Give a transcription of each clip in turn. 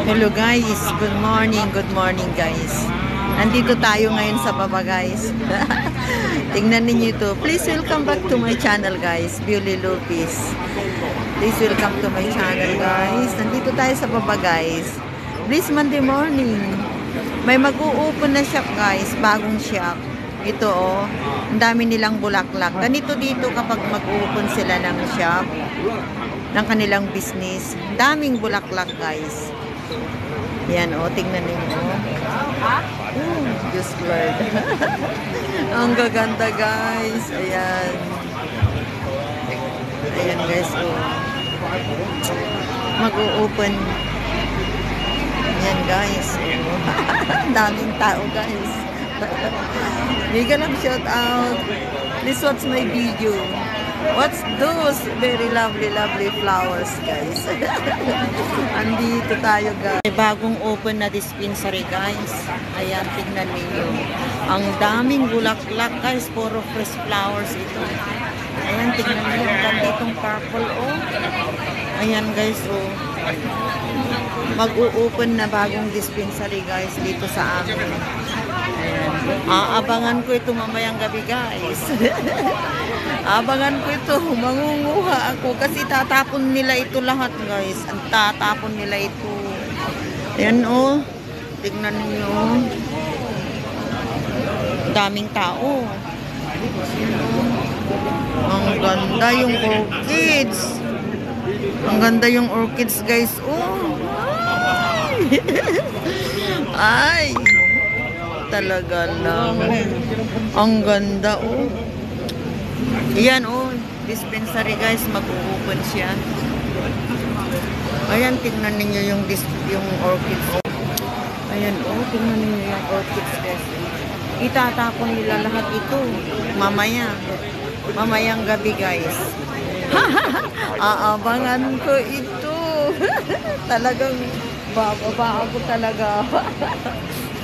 Hello guys, good morning guys. Nandito tayo ngayon sa baba guys. Tingnan ninyo ito. Please welcome back to my channel guys, Beauty Lupis. Please welcome to my channel guys. Nandito tayo sa baba guys. Please Monday morning. May mag-u-open na shop guys, bagong shop. Ito oh, ang dami nilang bulaklak. Ganito dito kapag mag-open sila ng shop, ng kanilang business. Daming bulaklak guys. Yan o, tingnan ninyo. Diyos Lord. Ang gaganda guys. Ayan. Ayan guys o. Mag-o-open. Yan guys. Daming tao guys. Bigyan lang shout out. Please watch my video. What's those very lovely flowers guys. Andito tayo guys. May bagong open na dispensary guys. Ayan, tignan niyo. Ang daming bulaklak guys. Puro fresh flowers ito. Ayan, tignan niyo. Ang ganda itong purple oh. Ayan guys oh. Mag-o-open na bagong dispensary guys dito sa amin. Ayan. Aabangan ko ito mamayang gabi guys. Abangan ko ito. Mangunguha ako kasi tatapon nila ito lahat guys. Ang tatapon nila ito. Ayan oh. Tignan niyo. Daming tao. Ayan, oh. Ang ganda yung orchids. Ang ganda yung orchids guys. Oh. Ay. Talaga lang. Ang ganda oh. Ayan oh. Dispensary guys. Mag-open siya. Ayan. Tingnan ninyo yung orchids. Ayan oh. Tingnan ninyo yung orchids guys. Itatapon nila lahat ito. Mamaya. Mamayang gabi guys. Aabangan ko ito. Talagang bababa ako talaga.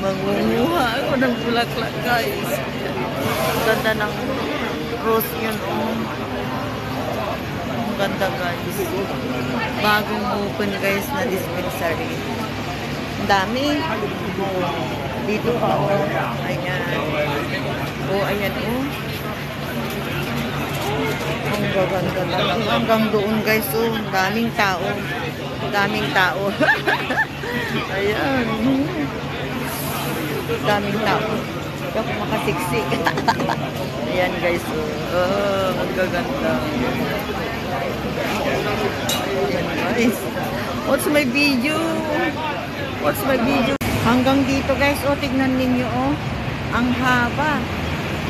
Mangunguha ako ng bulaklak guys. Ganda ng rose yun oh. Ang ganda guys. Bagong open guys na dispensary. Ang dami. Dito pa oh. Ayan. Oh, ayan oh. Ang gaganda talaga. Hanggang doon guys oh. Daming tao. Daming tao. Ayan. Daming tao. Hindi ako makasiksik. Ayan guys oh. Oh, ang gaganda. Ayan guys. What's my video? What's my video? Hanggang dito guys oh. Tignan ninyo oh. Ang haba.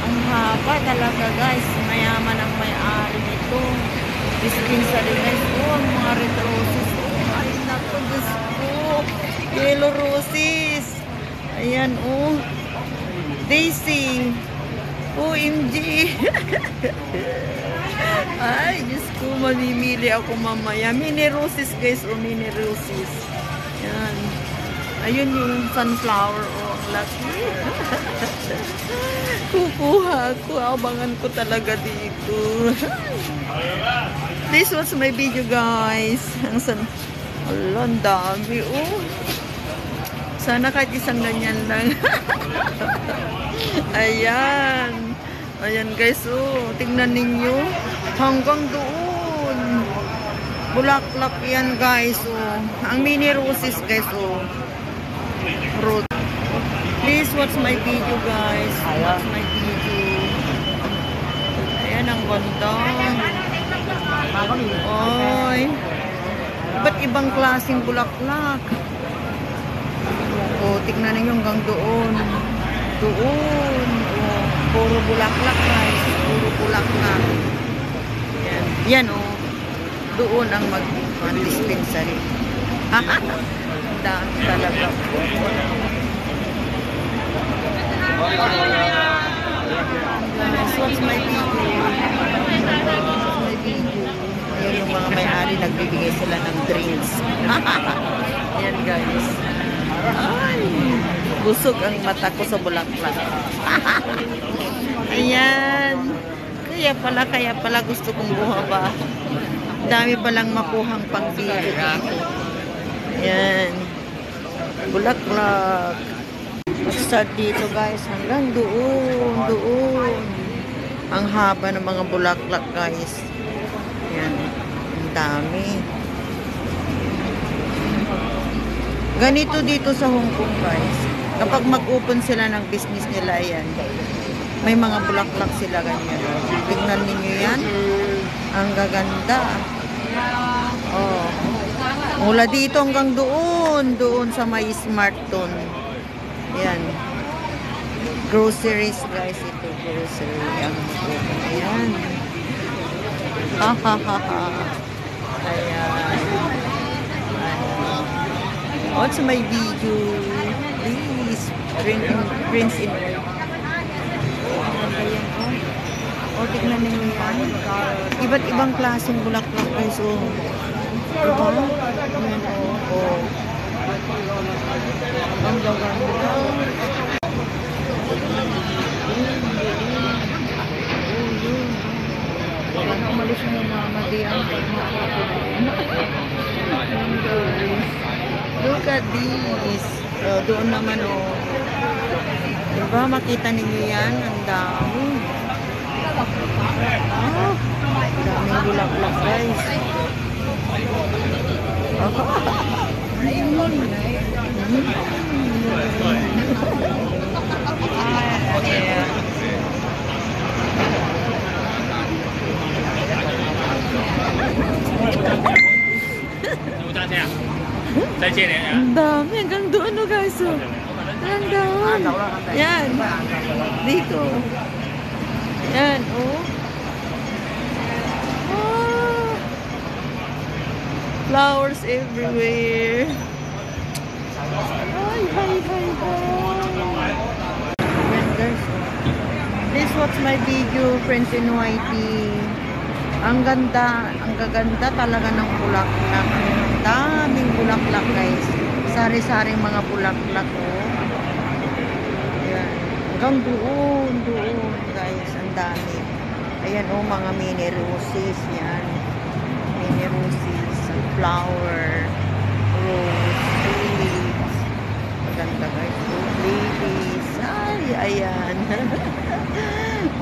Ang haba talaga guys. Mayaman ang may-ari nito. Dispensary guys. Oh, ang mga red roses. Oh, ay naku, Diyos ko. Yellow roses. Ayan oh. Daisy. OMG. Ay, Diyos ko. Mamimili ako mamaya. Mini roses guys. Oh, mini roses. Ayan. Ayun yung sunflower. Oh, ang laki. Kukuha ako. Abangan ko talaga dito. Please watch my video guys. Ang dami oh. Sana kahit isang ganyan lang. Ayan. Ayan guys oh. Tingnan ninyo. Hanggang doon. Bulaklak yan guys oh. Ang mini roses guys oh. Rose. Please watch my video guys. Watch my video. Ayan ang ganda. Oy. Ba't ibang klaseng bulaklak? O, tignan ninyo hanggang doon. Doon. O, puro bulaklak guys. Puro bulaklak. Yan. Yan o. Doon ang mag-dispensary. Daan talaga. Watch my video. Ayan yung mga may-ari. Nagbibigay sila ng drinks. Ayan guys. Ay, busog ang mata ko sa bulaklak. Ayan. Kaya pala gusto kong bumaba. Dami palang makuhang pang video dito. Ayan. Bulaklak. Start dito guys, hanggang doon. Ang haba ng mga bulaklak guys. Yan, ang dami. Ganito dito sa Hong Kong guys. Kapag mag-open sila ng business nila, yan. May mga bulaklak sila ganyan. Tignan ninyo yan. Ang gaganda. Oh. Mula dito hanggang doon sa may Smarton. Yan. Groceries guys, ito grocery. Ayan. Ayan. What's my video? Please, Prince in O, tignan ninyo yan. Iba't ibang klaseng bulaklak guys. O, diba? Ayan o. Ang gaganda. Ano, umalis na yung mama. Di ang look at this. Doon naman diba makita ninyo yan? Ang dami. Daming bulaklak guys. Yeah. 再接连 Ang dami. Hanggang doon guys. Hanggang doon. Yan. Dito. Yan. Flowers everywhere. Hi. Yan guys. Please watch my video, friends in Whitey. Ang gaganda talaga ng bulaklak. Ang daming bulaklak guys. Sari-saring mga bulaklak Ayan. Hanggang doon guys. Ang dami. Ayan mga mini roses yan. Mini roses, flower, rose, tulips. Maganda guys. Ladies. Ayan.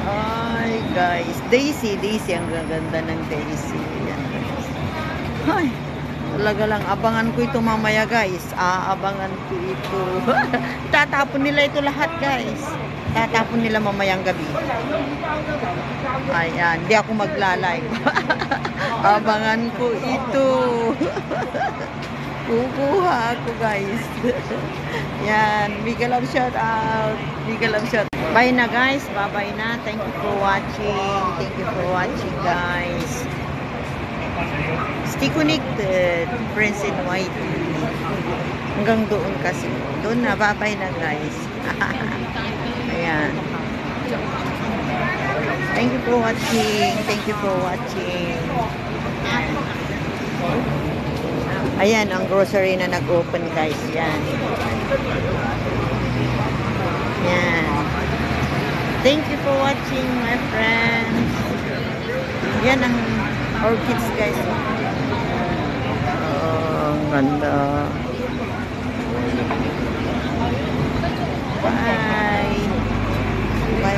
Ay, guys. Daisy. Ang gaganda ng Daisy. Yan, guys. Ay, talaga lang. Abangan ko ito mamaya, guys. Abangan ko ito. Tatapon nila ito lahat, guys. Tatapon nila mamayang gabi. Ayan. Di ako magla-live. Abangan ko ito. Kukuha ako, guys. Yan. Big love shout out. Bye na guys. Bye-bye na. Thank you for watching guys. Stay connected. Friends in White. Hanggang doon kasi. Doon na. Bye-bye na guys. Ayan. Thank you for watching. Ayan. Ang grocery na nag-open guys. Yan. Thank you for watching my friends. Yan ang orchids guys. Ang ganda. Bye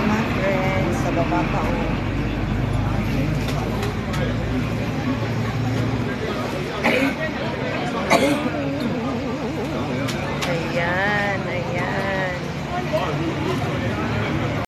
my friends. Sa baba pa